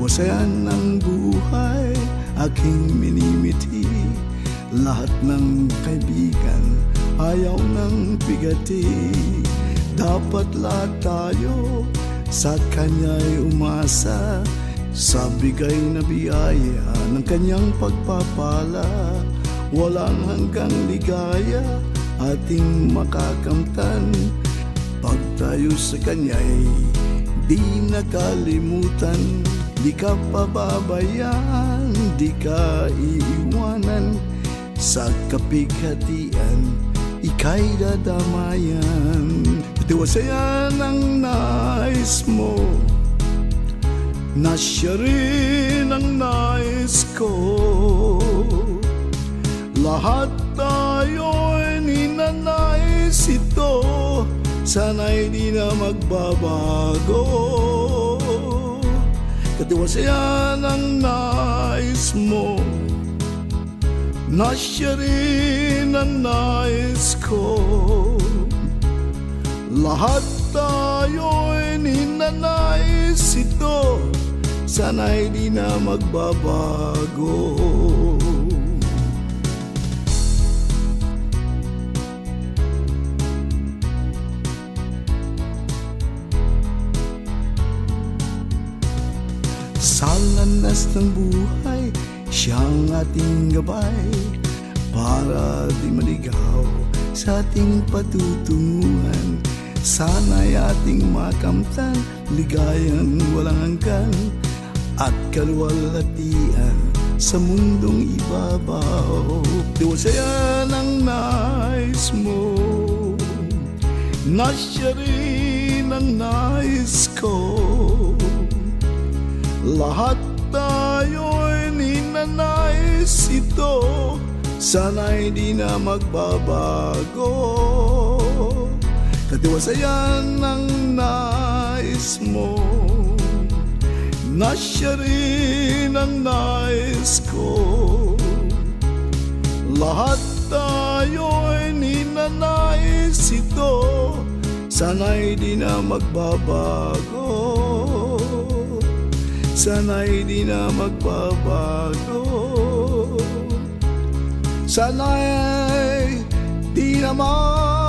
Katiwasayan ng buhay, aking minimiti. Lahat ng kaibigan, ayaw ng bigati. Dapat lahat tayo sa Kanya'y umasa, sa bigay na biyaya ng Kanyang pagpapala. Walang hanggang ligaya ating makakamtan, pag tayo sa Kanya'y di nakalimutan. Di ka pababayaan, di ka iiwanan, sa kapighatian ika'y dadamayan. Katiwasayan ang nais mo, na siya rin ang nais ko. Lahat tayo'y ninanais ito, sana'y di na magbabago. Katiwasayan ang nais mo, na siya rin ang nais ko. Lahat tayo'y ninanais ito, sana'y di na magbabago. Sa landas ng buhay, siyang ating gabay, para di maligaw sa ating patutunguhan. Sana'y ating makamtan, ligayan walang hanggan, at kaluwalhatian sa mundong ibabaw. Katiwasayan ang nais mo, na siya rin ang nais ko. Lahat tayo'y ninanais ito, sana'y di na magbabago. Katiwasayan ang nais mo, na siya rin ang nais ko. Lahat tayo'y ninanais ito, sana'y di na magbabago. Sana'y di na magbabago. Sana'y di na magbabago.